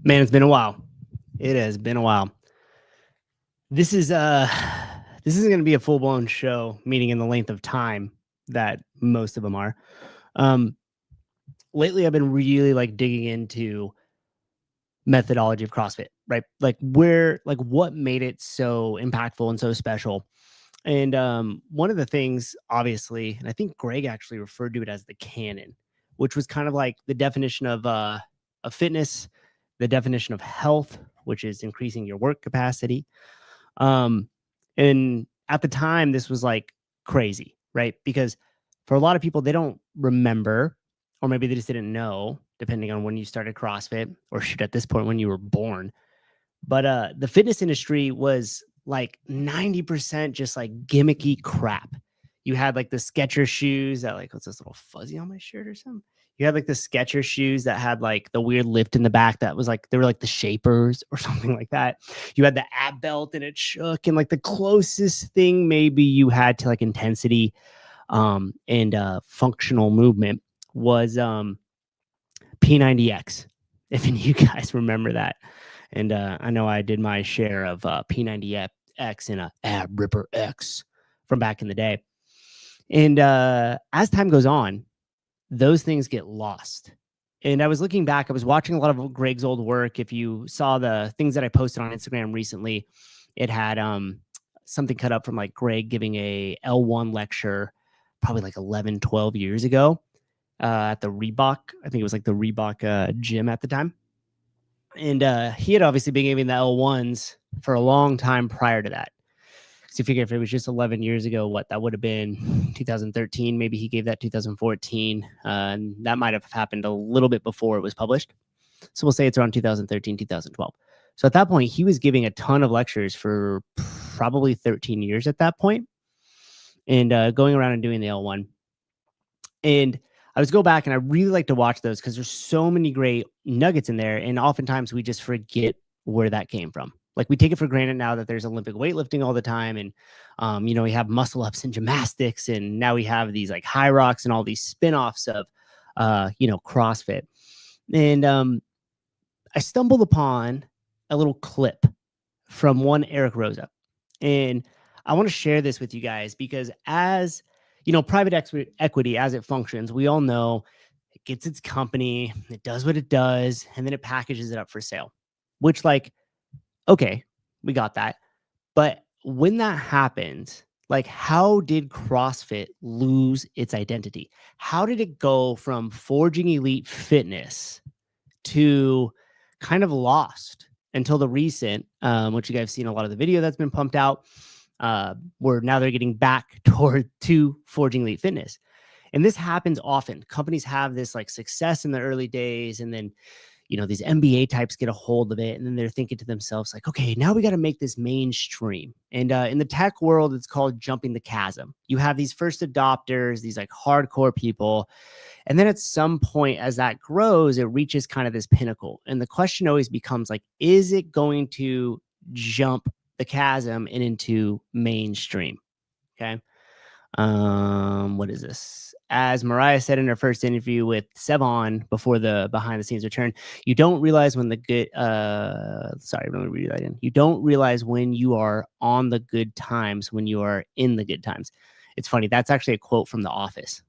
Man, it's been a while. It has been a while. This is this isn't going to be a full-blown show, meaning in the length of time that most of them are. Um, Lately I've been really like digging into methodology of CrossFit, right? Like what made it so impactful and so special. And one of the things, obviously, and I think Greg actually referred to it as the canon, which was kind of like the definition of fitness, the definition of health, which is increasing your work capacity. Um, and at the time, this was like crazy, right? Because for a lot of people, they don't remember, or maybe they just didn't know, depending on when you started CrossFit, or shoot, at this point when you were born. But the fitness industry was like 90% just like gimmicky crap. You had like the Skechers shoes that like, what's this little fuzzy on my shirt or something? You had like the Skechers shoes that had like the weird lift in the back that was like, they were like the Shapers or something like that. You had the ab belt and it shook. And like the closest thing maybe you had to like intensity and functional movement was P90X, if any of you guys remember that. And I know I did my share of P90X and a Ab Ripper X from back in the day. And as time goes on, those things get lost. And I was looking back, I was watching a lot of Greg's old work. If you saw the things that I posted on Instagram recently, it had something cut up from like Greg giving a L1 lecture probably like 11, 12 years ago at the Reebok. I think it was like the Reebok gym at the time. And he had obviously been giving the L1s for a long time prior to that. So you figure if it was just 11 years ago, what that would have been 2013, maybe he gave that 2014. And that might have happened a little bit before it was published. So we'll say it's around 2013, 2012. So at that point, he was giving a ton of lectures for probably 13 years at that point, and going around and doing the L1. And I was go back and I really like to watch those because there's so many great nuggets in there. And oftentimes we just forget where that came from. Like we take it for granted now that there's Olympic weightlifting all the time. And, we have muscle ups and gymnastics. And now we have these like high rocks and all these spin-offs of, CrossFit. And I stumbled upon a little clip from one Eric Rosa. And I want to share this with you guys because as private equity, as it functions, we all know it gets its company, it does what it does, and then it packages it up for sale, which like, okay, we got that. But when that happens, like how did CrossFit lose its identity? How did it go from forging elite fitness to kind of lost until the recent, which you guys have seen a lot of the video that's been pumped out, where now they're getting back to forging elite fitness. And this happens often. Companies have this like success in the early days, and then these MBA types get a hold of it, and then they're thinking to themselves like, okay, now we got to make this mainstream. And in the tech world, it's called jumping the chasm. You have these first adopters, these like hardcore people, and then at some point as that grows, it reaches kind of this pinnacle. And the question always becomes like, is it going to jump the chasm and into mainstream? Okay. What is this? As Mariah said in her first interview with Sevon before the behind the scenes return, you don't realize when the good, sorry, let me read that in. You don't realize when you are on the good times, when you are in the good times. It's funny. That's actually a quote from The Office.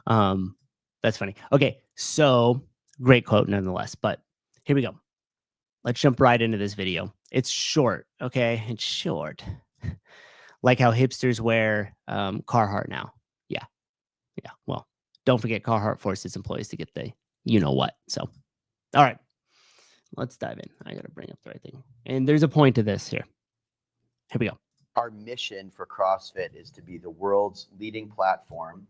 That's funny. Okay. So great quote nonetheless, but here we go. Let's jump right into this video. It's short. Okay. It's short. Like how hipsters wear Carhartt now. Yeah. Yeah. Well, don't forget Carhartt forced its employees to get the what. So, all right. Let's dive in. I got to bring up the right thing. And there's a point to this here. Here we go. Our mission for CrossFit is to be the world's leading platform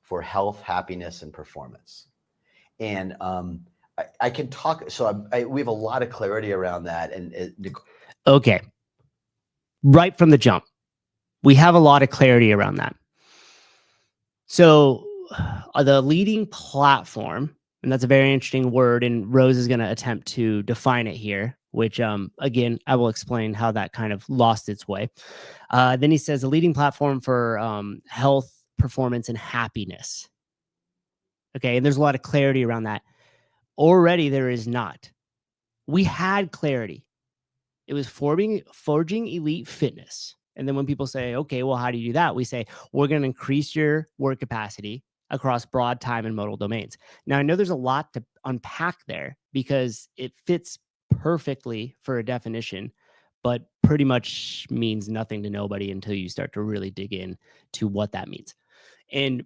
for health, happiness, and performance. And I can talk. So we have a lot of clarity around that. Okay. Right from the jump, we have a lot of clarity around that. So the leading platform, and that's a very interesting word, and Rose is going to attempt to define it here, which, again, I will explain how that kind of lost its way. Then he says a leading platform for health, performance, and happiness. Okay, and there's a lot of clarity around that. Already there is not. We had clarity. It was forging elite fitness. And then when people say, okay, well, how do you do that? We say, we're going to increase your work capacity across broad time and modal domains. Now, I know there's a lot to unpack there because it fits perfectly for a definition, but pretty much means nothing to nobody until you start to really dig in to what that means. And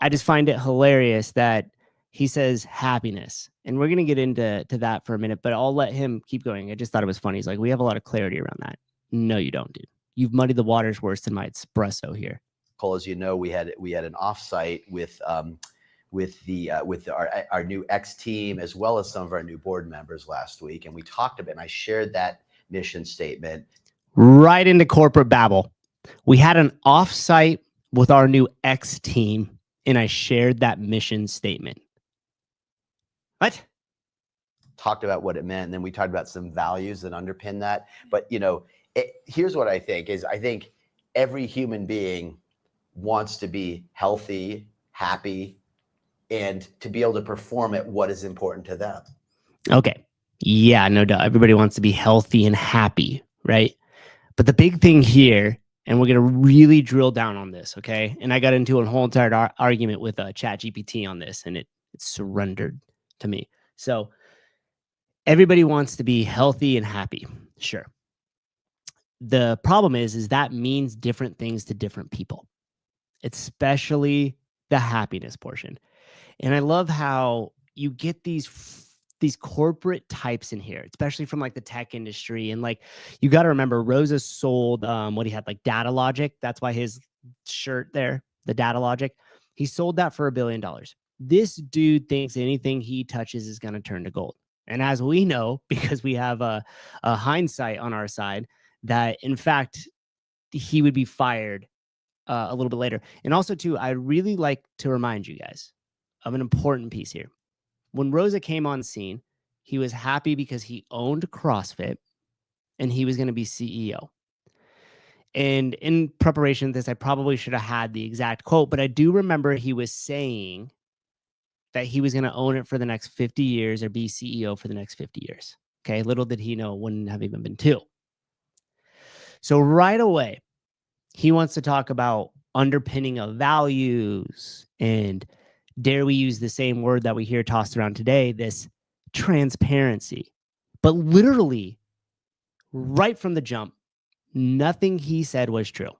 I just find it hilarious that he says happiness. And we're going to get into that for a minute, but I'll let him keep going. I just thought it was funny. He's like, we have a lot of clarity around that. No, you don't, dude. You've muddied the waters worse than my espresso here. Cole, as you know, we had an offsite with our new X team, as well as some of our new board members last week. And we talked about, and I shared that mission statement. Right into corporate babble. We had an offsite with our new X team, and I shared that mission statement. What? Talked about what it meant, and then we talked about some values that underpin that. But here's what I think is, I think every human being wants to be healthy, happy, and to be able to perform at what is important to them. Okay. Yeah, no doubt. Everybody wants to be healthy and happy, right? But the big thing here, and we're going to really drill down on this, okay? And I got into a whole entire argument with ChatGPT on this, and it surrendered to me. So everybody wants to be healthy and happy. Sure. The problem is that means different things to different people, especially the happiness portion. And I love how you get these corporate types in here, especially from like the tech industry. And like, you got to remember, Rosa sold what he had, like Data Logic. That's why his shirt there, the Data Logic, he sold that for $1 billion. This dude thinks anything he touches is going to turn to gold. And as we know, because we have a hindsight on our side, that in fact, he would be fired a little bit later. And also too, I really like to remind you guys of an important piece here. When Rosa came on scene, he was happy because he owned CrossFit and he was going to be CEO. And in preparation of this, I probably should have had the exact quote, but I do remember he was saying that he was going to own it for the next 50 years or be CEO for the next 50 years. Okay. Little did he know it wouldn't have even been 2. So right away, he wants to talk about underpinning of values, and dare we use the same word that we hear tossed around today, this transparency. But literally, right from the jump, nothing he said was true.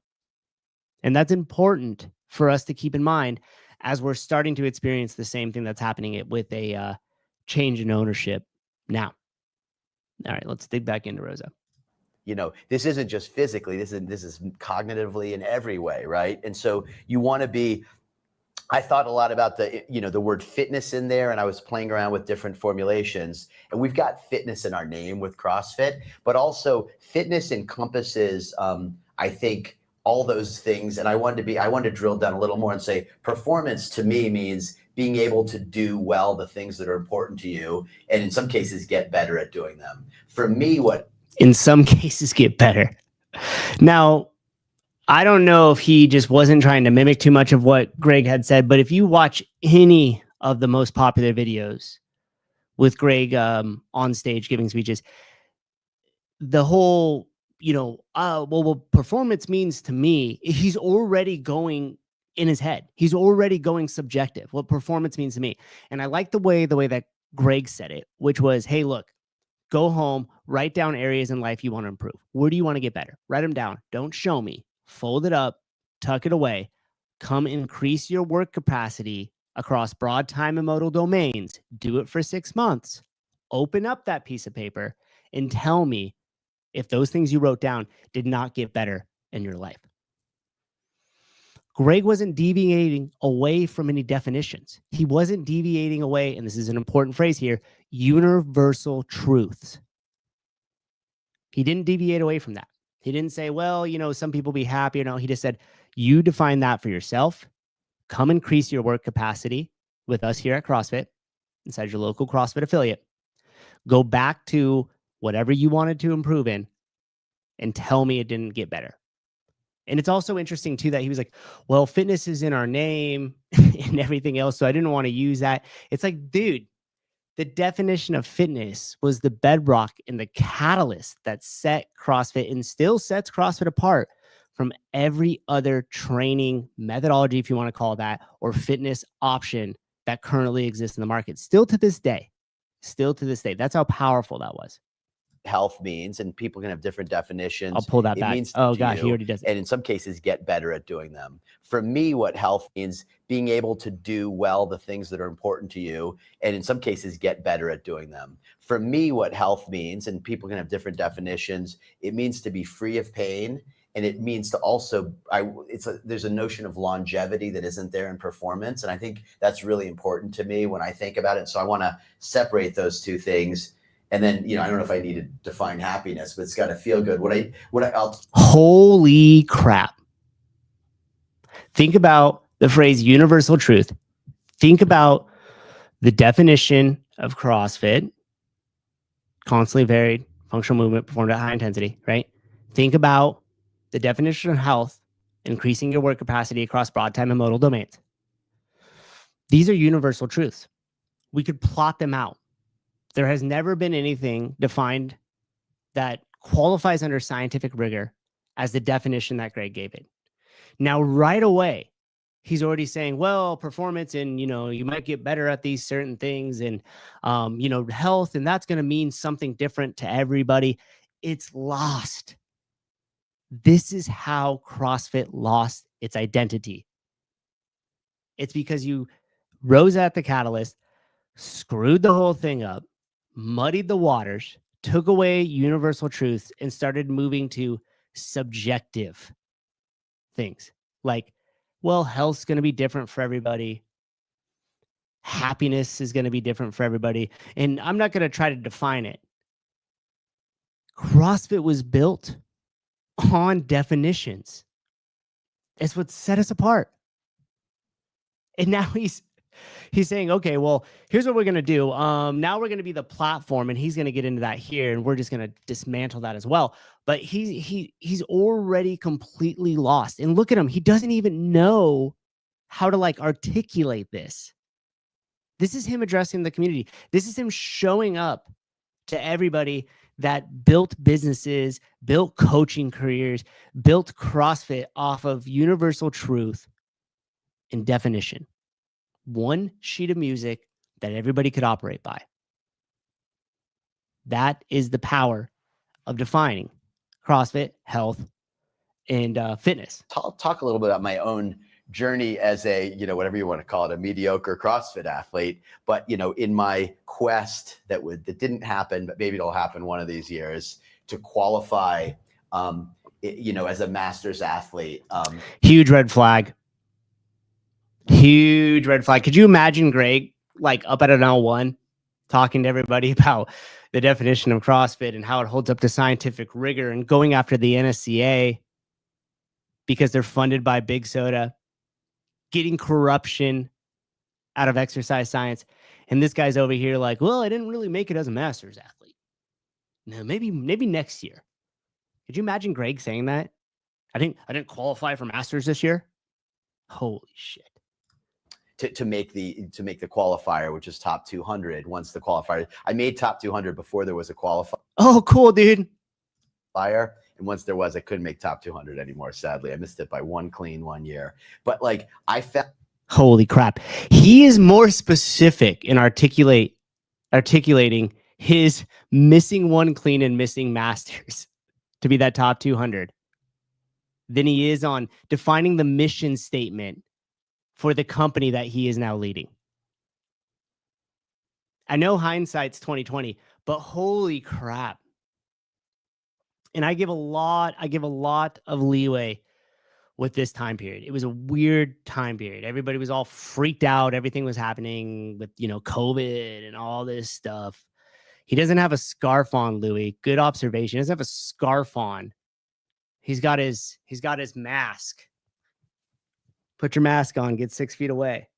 And that's important for us to keep in mind as we're starting to experience the same thing that's happening with a change in ownership now. All right, let's dig back into Rosa. This isn't just physically, this is cognitively in every way, right? And so you want to be, I thought a lot about the word fitness in there, and I was playing around with different formulations, and we've got fitness in our name with CrossFit, but also fitness encompasses, I think, all those things. And I wanted to drill down a little more and say performance to me means being able to do well the things that are important to you, and in some cases get better at doing them. For me, in some cases get better. Now, I don't know if he just wasn't trying to mimic too much of what Greg had said, but if you watch any of the most popular videos with Greg on stage giving speeches, the whole, well, performance means to me, he's already going in his head. He's already going subjective, what performance means to me. And I like the way that Greg said it, which was, hey, look, go home, write down areas in life you want to improve. Where do you want to get better? Write them down. Don't show me. Fold it up, tuck it away. Come increase your work capacity across broad time and modal domains. Do it for 6 months. Open up that piece of paper and tell me if those things you wrote down did not get better in your life. Greg wasn't deviating away from any definitions. He wasn't deviating away, and this is an important phrase here, universal truths. He didn't deviate away from that. He didn't say, well, some people be happy or no. He just said, you define that for yourself. Come increase your work capacity with us here at CrossFit, inside your local CrossFit affiliate. Go back to whatever you wanted to improve in and tell me it didn't get better. And it's also interesting, too, that he was like, well, fitness is in our name and everything else, so I didn't want to use that. It's like, dude, The definition of fitness was the bedrock and the catalyst that set CrossFit and still sets CrossFit apart from every other training methodology, if you want to call it that, or fitness option that currently exists in the market. Still to this day. That's how powerful that was. Health means, and people can have different definitions. I'll pull that it back. Means oh gosh, he already does it. And in some cases get better at doing them. For me, what health means, being able to do well the things that are important to you, and in some cases get better at doing them. For me, what health means, and people can have different definitions, it means to be free of pain. And it means to also, there's a notion of longevity that isn't there in performance. And I think that's really important to me when I think about it. So I want to separate those two things. And then, I don't know if I need to define happiness, but it's got to feel good. Holy crap. Think about the phrase universal truth. Think about the definition of CrossFit, constantly varied functional movement performed at high intensity, right? Think about the definition of health, increasing your work capacity across broad time and modal domains. These are universal truths. We could plot them out. There has never been anything defined that qualifies under scientific rigor as the definition that Greg gave it. Now, right away, he's already saying, well, performance and, you might get better at these certain things and, health, and that's going to mean something different to everybody. It's lost. This is how CrossFit lost its identity. It's because you rose at the catalyst, screwed the whole thing up, muddied the waters, took away universal truths, and started moving to subjective things like, well, health's going to be different for everybody. Happiness is going to be different for everybody. And I'm not going to try to define it. CrossFit was built on definitions. It's what set us apart. And now he's saying, okay, well, here's what we're going to do. Now we're going to be the platform, and he's going to get into that here, and we're just going to dismantle that as well. But he's already completely lost. And look at him. He doesn't even know how to articulate this. This is him addressing the community. This is him showing up to everybody that built businesses, built coaching careers, built CrossFit off of universal truth and definition. One sheet of music that everybody could operate by. That is the power of defining CrossFit, health, and fitness. Talk a little bit about my own journey as a, whatever you want to call it, a mediocre CrossFit athlete. But, in my quest that didn't happen, but maybe it'll happen one of these years, to qualify, as a master's athlete. Huge red flag. Huge red flag. Could you imagine Greg up at an L1 talking to everybody about the definition of CrossFit and how it holds up to scientific rigor and going after the NSCA because they're funded by Big Soda, getting corruption out of exercise science. And this guy's over here well, I didn't really make it as a master's athlete. No, maybe next year. Could you imagine Greg saying that? I didn't qualify for masters this year. Holy shit. To make the qualifier, which is top 200. Once the qualifier, I made top 200 before there was a qualifier. Oh, cool, dude. And once there was, I couldn't make top 200 anymore. Sadly, I missed it by one clean 1 year. But I felt. Holy crap. He is more specific in articulating his missing one clean and missing masters to be that top 200 than he is on defining the mission statement for the company that he is now leading. I know hindsight's 2020, but holy crap. And I give a lot of leeway with this time period. It was a weird time period. Everybody was all freaked out. Everything was happening with, COVID and all this stuff. He doesn't have a scarf on, Louis. Good observation. He doesn't have a scarf on. He's got his mask. Put your mask on, get 6 feet away.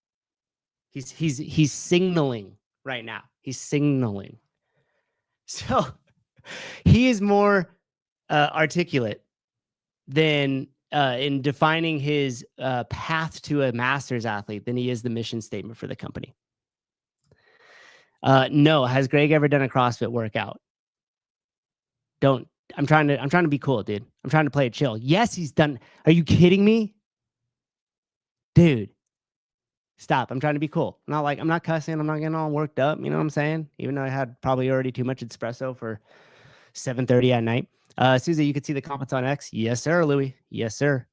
He's signaling right now. He's signaling. So he is more articulate than in defining his path to a master's athlete than he is the mission statement for the company. No. Has Greg ever done a CrossFit workout? Don't. I'm trying to be cool, dude. I'm trying to play it chill. Yes, he's done. Are you kidding me? Dude, stop. I'm trying to be cool. I'm not cussing. I'm not getting all worked up. You know what I'm saying? Even though I had probably already too much espresso for 7:30 at night. Susie, you could see the comments on X. Yes, sir, Louis. Yes, sir.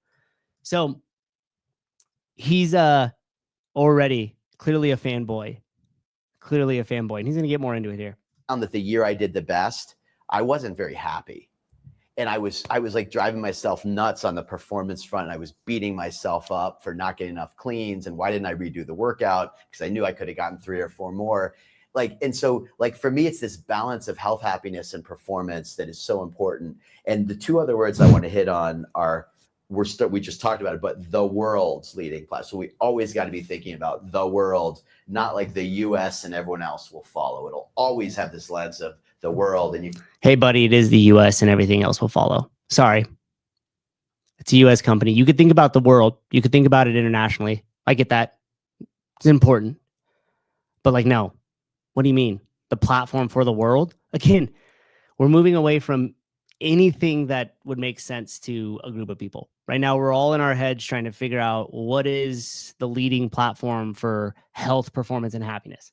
So he's already clearly a fanboy. Clearly a fanboy. And he's gonna get more into it here. Found that the year I did the best, I wasn't very happy. And I was like driving myself nuts on the performance front. I was beating myself up for not getting enough cleans. And why didn't I redo the workout? Because I knew I could have gotten 3 or 4 more. And so for me, it's this balance of health, happiness, and performance that is so important. And the 2 other words I want to hit on are, we just talked about it, but the world's leading platform. So we always got to be thinking about the world, not like the US and everyone else will follow. It'll always have this lens of the world. And hey, buddy, it is the US and everything else will follow. Sorry. It's a US company. You could think about the world. You could think about it internationally. I get that. It's important. But no. What do you mean? The platform for the world? Again, we're moving away from anything that would make sense to a group of people. Right now, we're all in our heads trying to figure out what is the leading platform for health, performance, and happiness.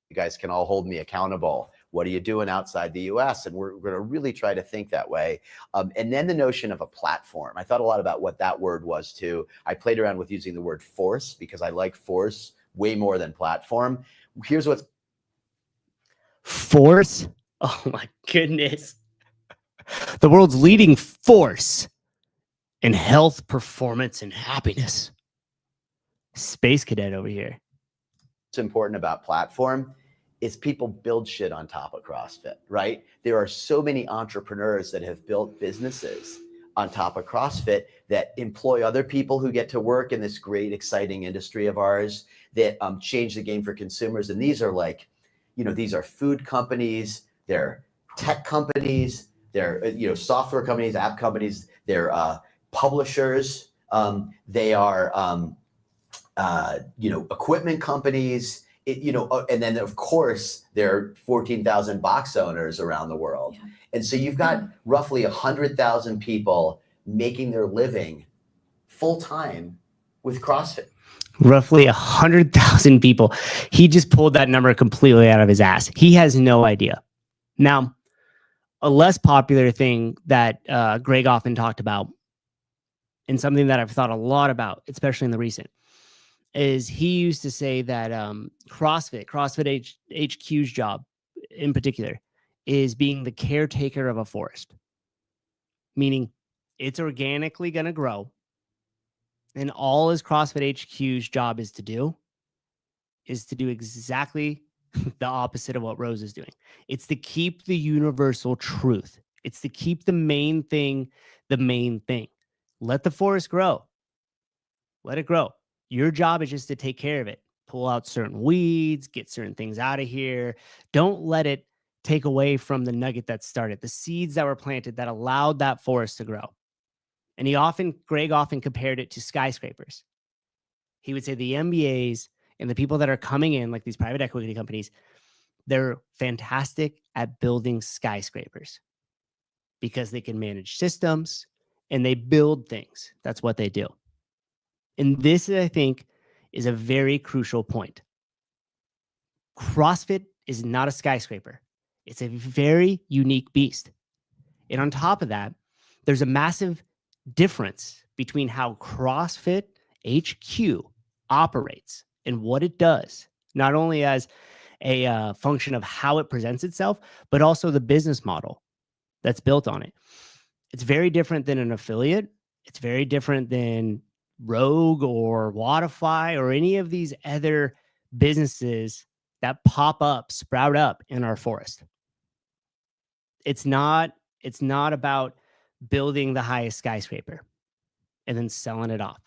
You guys can all hold me accountable. What are you doing outside the US? And we're going to really try to think that way. And then the notion of a platform. I thought a lot about what that word was too. I played around with using the word force because I like force way more than platform. Here's what's force. Oh my goodness. The world's leading force in health, performance, and happiness. Space cadet over here. What's important about platform is people build shit on top of CrossFit, right? There are so many entrepreneurs that have built businesses on top of CrossFit that employ other people who get to work in this great, exciting industry of ours that change the game for consumers. And these are these are food companies, they're tech companies, they're software companies, app companies, they're publishers, they are equipment companies, and then of course there are 14,000 box owners around the world. Yeah. And so you've got roughly 100,000 people making their living full time with CrossFit. Roughly 100,000 people. He just pulled that number completely out of his ass. He has no idea. Now, a less popular thing that Greg often talked about, and something that I've thought a lot about, especially in the recent, is he used to say that CrossFit HQ's job in particular is being the caretaker of a forest, meaning it's organically going to grow. And all his CrossFit HQ's job is to do exactly the opposite of what Rose is doing. It's to keep the universal truth. It's to keep the main thing the main thing. Let the forest grow. Let it grow. Your job is just to take care of it. Pull out certain weeds, get certain things out of here. Don't let it take away from the nugget that started, the seeds that were planted that allowed that forest to grow. And Greg often compared it to skyscrapers. He would say the MBAs and the people that are coming in, like these private equity companies, they're fantastic at building skyscrapers because they can manage systems and they build things. That's what they do. And this, I think, is a very crucial point. CrossFit is not a skyscraper. It's a very unique beast. And on top of that, there's a massive difference between how CrossFit HQ operates and what it does, not only as a function of how it presents itself, but also the business model that's built on it. It's very different than an affiliate. It's very different than Rogue or Wodify or any of these other businesses that sprout up in our forest. It's not about building the highest skyscraper and then selling it off.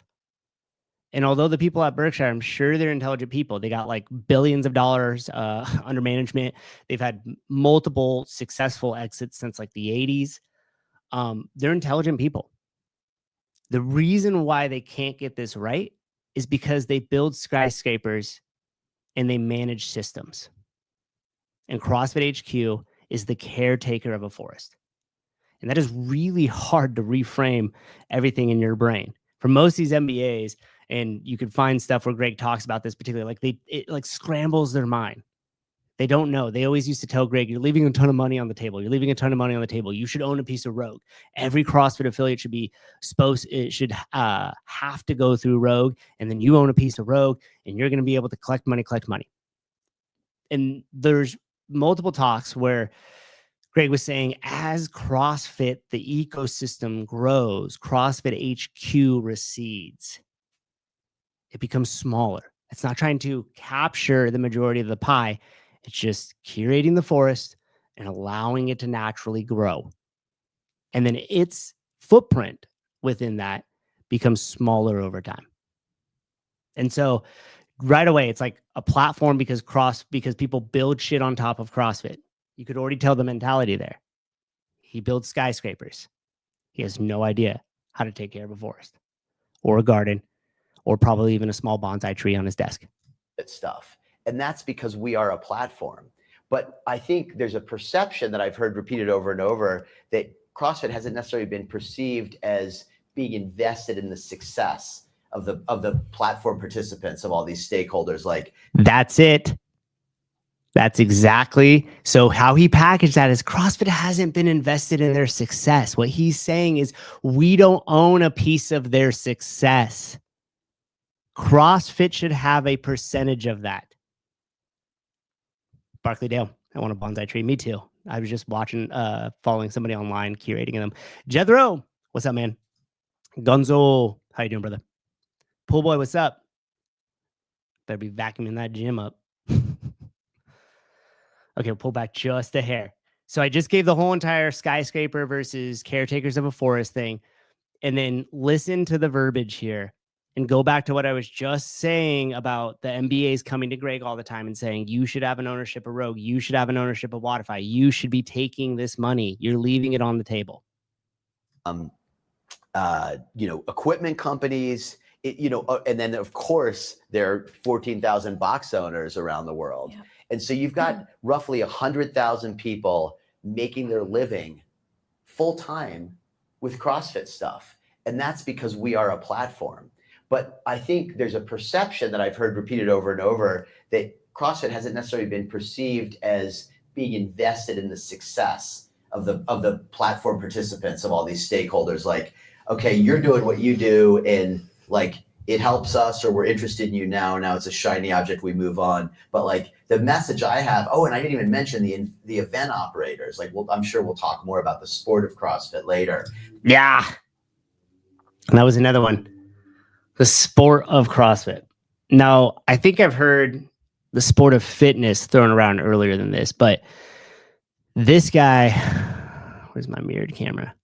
And although the people at Berkshire, I'm sure they're intelligent people. They got like billions of dollars under management. They've had multiple successful exits since like the 80s. They're intelligent people. The reason why they can't get this right is because they build skyscrapers and they manage systems. And CrossFit HQ is the caretaker of a forest. And that is really hard to reframe everything in your brain. For most of these MBAs, and you can find stuff where Greg talks about this particularly, like it like scrambles their mind. They don't know. They always used to tell Greg, you're leaving a ton of money on the table. You're leaving a ton of money on the table. You should own a piece of Rogue. Every CrossFit affiliate should have to go through Rogue, and then you own a piece of Rogue, and you're going to be able to collect money. And there's multiple talks where Greg was saying, as CrossFit, the ecosystem grows, CrossFit HQ recedes. It becomes smaller. It's not trying to capture the majority of the pie. It's just curating the forest and allowing it to naturally grow. And then its footprint within that becomes smaller over time. And so right away, it's like a platform because people build shit on top of CrossFit. You could already tell the mentality there. He builds skyscrapers. He has no idea how to take care of a forest or a garden or probably even a small bonsai tree on his desk. Stuff. And that's because we are a platform. But I think there's a perception that I've heard repeated over and over that CrossFit hasn't necessarily been perceived as being invested in the success of the platform participants, of all these stakeholders. Like, that's it. That's exactly. So how he packaged that is CrossFit hasn't been invested in their success. What he's saying is we don't own a piece of their success. CrossFit should have a percentage of that. Barkley Dale, I want a bonsai tree. Me too. I was just watching, following somebody online, curating them. Jethro, what's up, man? Gonzo, how you doing, brother? Pool boy, what's up? Better be vacuuming that gym up. Okay, we'll pull back just a hair. So I just gave the whole entire skyscraper versus caretakers of a forest thing. And then listen to the verbiage here and go back to what I was just saying about the MBAs coming to Greg all the time and saying, you should have an ownership of Rogue. You should have an ownership of Wodify. You should be taking this money. You're leaving it on the table. Equipment companies, and then of course there are 14,000 box owners around the world. Yeah. And so you've got roughly 100,000 people making their living full time with CrossFit stuff. And that's because we are a platform. But I think there's a perception that I've heard repeated over and over that CrossFit hasn't necessarily been perceived as being invested in the success of the platform participants, of all these stakeholders. Like, okay, you're doing what you do and like it helps us, or we're interested in you now. Now it's a shiny object, we move on. But like the message I have, and I didn't even mention the event operators. Like, I'm sure we'll talk more about the sport of CrossFit later. Yeah. And that was another one. The sport of CrossFit. Now, I think I've heard the sport of fitness thrown around earlier than this, but this guy, where's my mirrored camera,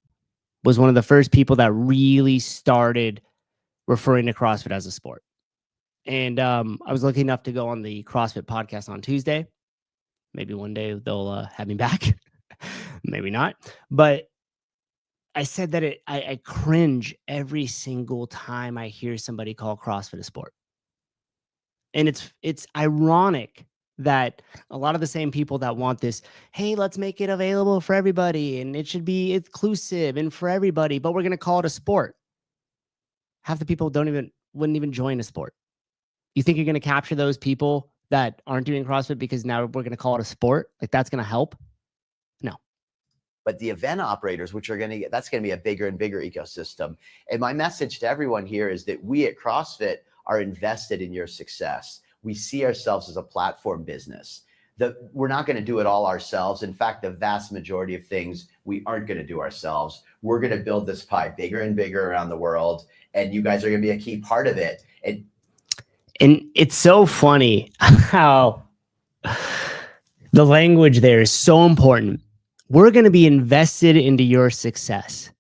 was one of the first people that really started referring to CrossFit as a sport. And I was lucky enough to go on the CrossFit podcast on Tuesday. Maybe one day they'll have me back. Maybe not. But I said that I cringe every single time I hear somebody call CrossFit a sport. And it's ironic that a lot of the same people that want this, hey, let's make it available for everybody and it should be inclusive and for everybody, but we're going to call it a sport. Half the people wouldn't even join a sport. You think you're going to capture those people that aren't doing CrossFit because now we're going to call it a sport? Like that's going to help? No. But the event operators, that's going to be a bigger and bigger ecosystem. And my message to everyone here is that we at CrossFit are invested in your success. We see ourselves as a platform business. We're not going to do it all ourselves. In fact, the vast majority of things we aren't going to do ourselves. We're going to build this pie bigger and bigger around the world. And you guys are going to be a key part of it. And it's so funny how the language there is so important. We're going to be invested into your success.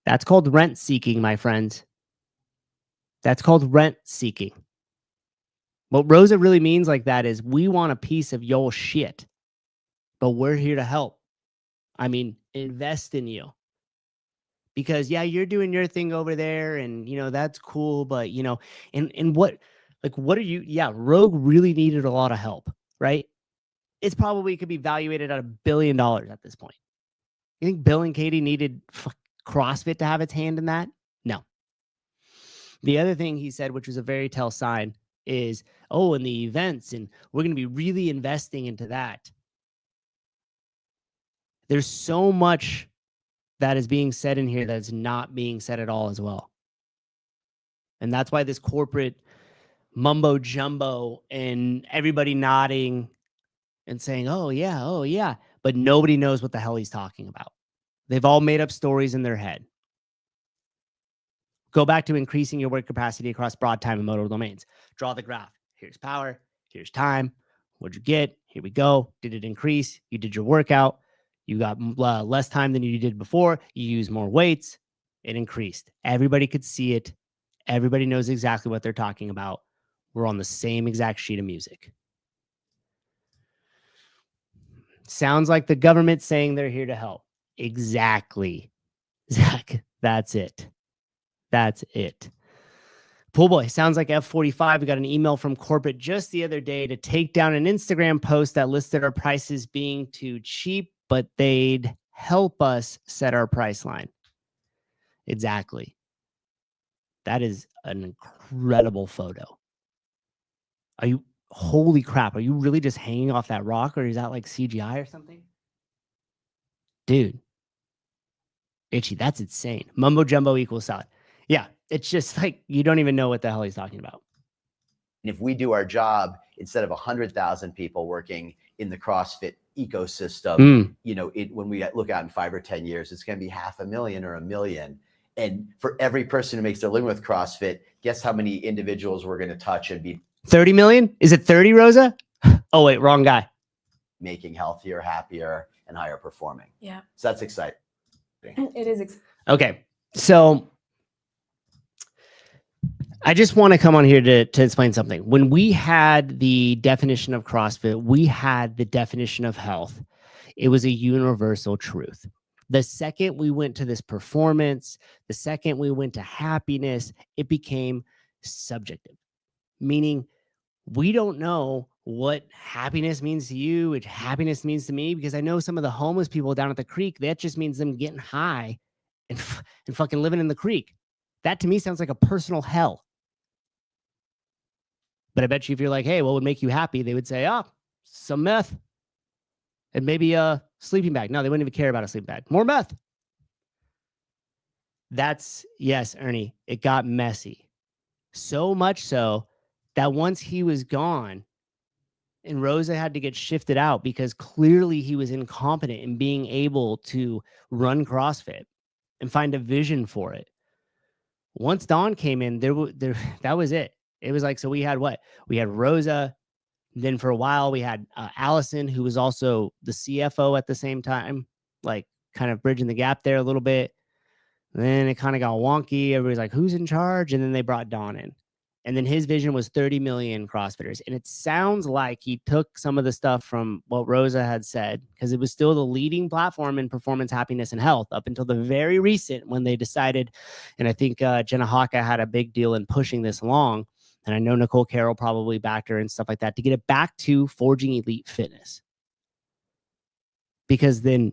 That's called rent seeking, my friends. That's called rent seeking. What Rosa really means like that is we want a piece of your shit, but we're here to help. I mean, invest in you. Because yeah, you're doing your thing over there and that's cool, but and what are you, Rogue really needed a lot of help, right? it's probably could be valuated at $1 billion at this point. You think Bill and Katie needed CrossFit to have its hand in that? No. The other thing he said, which was a very tell sign, is, oh, and the events, and we're going to be really investing into that. There's so much that is being said in here that's not being said at all as well. And that's why this corporate mumbo jumbo and everybody nodding and saying, oh, yeah, but nobody knows what the hell he's talking about. They've all made up stories in their head. Go back to increasing your work capacity across broad time and modal domains. Draw the graph. Here's power. Here's time. What'd you get? Here we go. Did it increase? You did your workout. You got less time than you did before. You used more weights. It increased. Everybody could see it. Everybody knows exactly what they're talking about. We're on the same exact sheet of music. Sounds like the government saying they're here to help. Exactly. Zach, that's it. That's it. Pool boy, sounds like F45. We got an email from corporate just the other day to take down an Instagram post that listed our prices being too cheap, but they'd help us set our price line. Exactly. That is an incredible photo. Holy crap, are you really just hanging off that rock, or is that like CGI or something? Dude. Itchy, that's insane. Mumbo jumbo equals salad. Yeah, it's just like you don't even know what the hell he's talking about. And if we do our job, instead of 100,000 people working in the CrossFit ecosystem, when we look out in 5 or 10 years, it's going to be 500,000 or 1 million. And for every person who makes their living with CrossFit, guess how many individuals we're going to touch and be 30 million? Is it 30, Rosa? Oh, wait, wrong guy. Making healthier, happier, and higher performing. Yeah. So that's exciting. It is exciting. Okay. So I just want to come on here to explain something. When we had the definition of CrossFit, we had the definition of health. It was a universal truth. The second we went to this performance, the second we went to happiness, it became subjective, meaning we don't know what happiness means to you, what happiness means to me, because I know some of the homeless people down at the creek, that just means them getting high and fucking living in the creek. That to me sounds like a personal hell. But I bet you if you're like, hey, what would make you happy? They would say, oh, some meth and maybe a sleeping bag. No, they wouldn't even care about a sleeping bag. More meth. Yes, Ernie, it got messy. So much so that once he was gone and Rosa had to get shifted out because clearly he was incompetent in being able to run CrossFit and find a vision for it. Once Dawn came in, that was it. It was like, so we had what? We had Rosa. Then for a while we had Allison, who was also the CFO at the same time, like kind of bridging the gap there a little bit. And then it kind of got wonky. Everybody's like, who's in charge? And then they brought Dawn in. And then his vision was 30 million CrossFitters. And it sounds like he took some of the stuff from what Rosa had said, because it was still the leading platform in performance, happiness, and health up until the very recent when they decided. And I think Jenna Hawka had a big deal in pushing this along. And I know Nicole Carroll probably backed her and stuff like that to get it back to forging elite fitness. Because then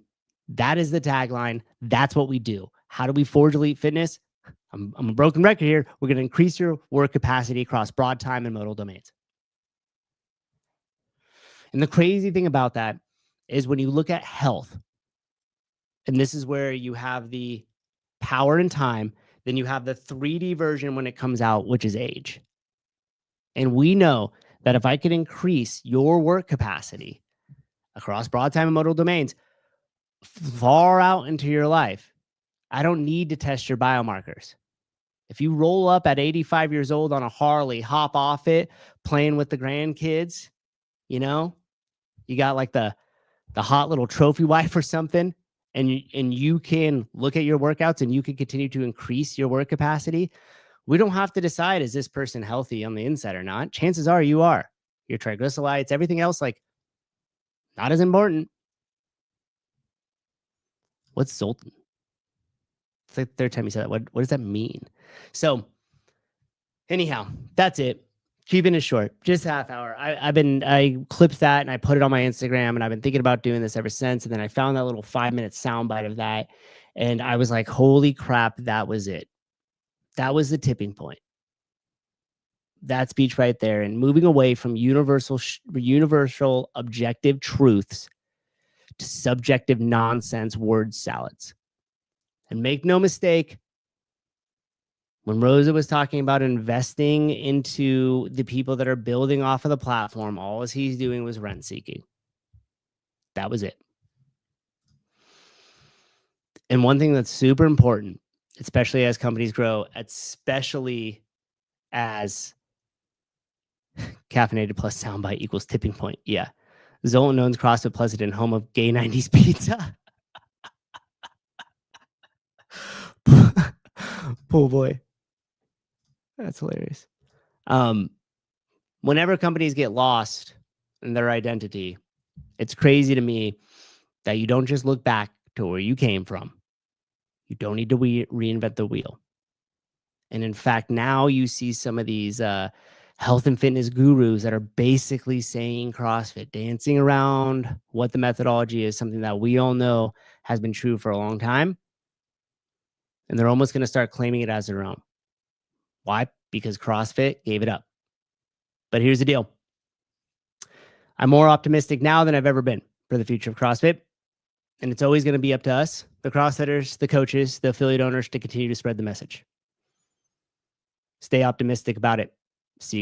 that is the tagline. That's what we do. How do we forge elite fitness? I'm a broken record here. We're going to increase your work capacity across broad time and modal domains. And the crazy thing about that is when you look at health, and this is where you have the power and time, then you have the 3D version when it comes out, which is age. And we know that if I could increase your work capacity across broad time and modal domains far out into your life, I don't need to test your biomarkers. If you roll up at 85 years old on a Harley, hop off it, playing with the grandkids, you got like the hot little trophy wife or something, and you can look at your workouts and you can continue to increase your work capacity. We don't have to decide, is this person healthy on the inside or not? Chances are you are. Your triglycerides, everything else, like, not as important. What's Zoltan? It's like the third time you said that. What does that mean? So anyhow, that's it. Keeping it short, just half hour. I clipped that and I put it on my Instagram, and I've been thinking about doing this ever since. And then I found that little 5-minute soundbite of that, and I was like, holy crap, that was it. That was the tipping point. That speech right there, and moving away from universal objective truths to subjective nonsense word salads. And make no mistake, when Rosa was talking about investing into the people that are building off of the platform, all he's doing was rent seeking. That was it. And one thing that's super important, especially as companies grow, especially as caffeinated plus soundbite equals tipping point. Yeah. Zolan owns CrossFit Pleasanton, home of gay 90s pizza. Oh boy. That's hilarious. Whenever companies get lost in their identity, it's crazy to me that you don't just look back to where you came from. You don't need to reinvent the wheel. And in fact, now you see some of these health and fitness gurus that are basically saying CrossFit, dancing around what the methodology is, something that we all know has been true for a long time. And they're almost going to start claiming it as their own. Why? Because CrossFit gave it up. But here's the deal. I'm more optimistic now than I've ever been for the future of CrossFit. And it's always going to be up to us, the CrossFitters, the coaches, the affiliate owners, to continue to spread the message. Stay optimistic about it. See you guys.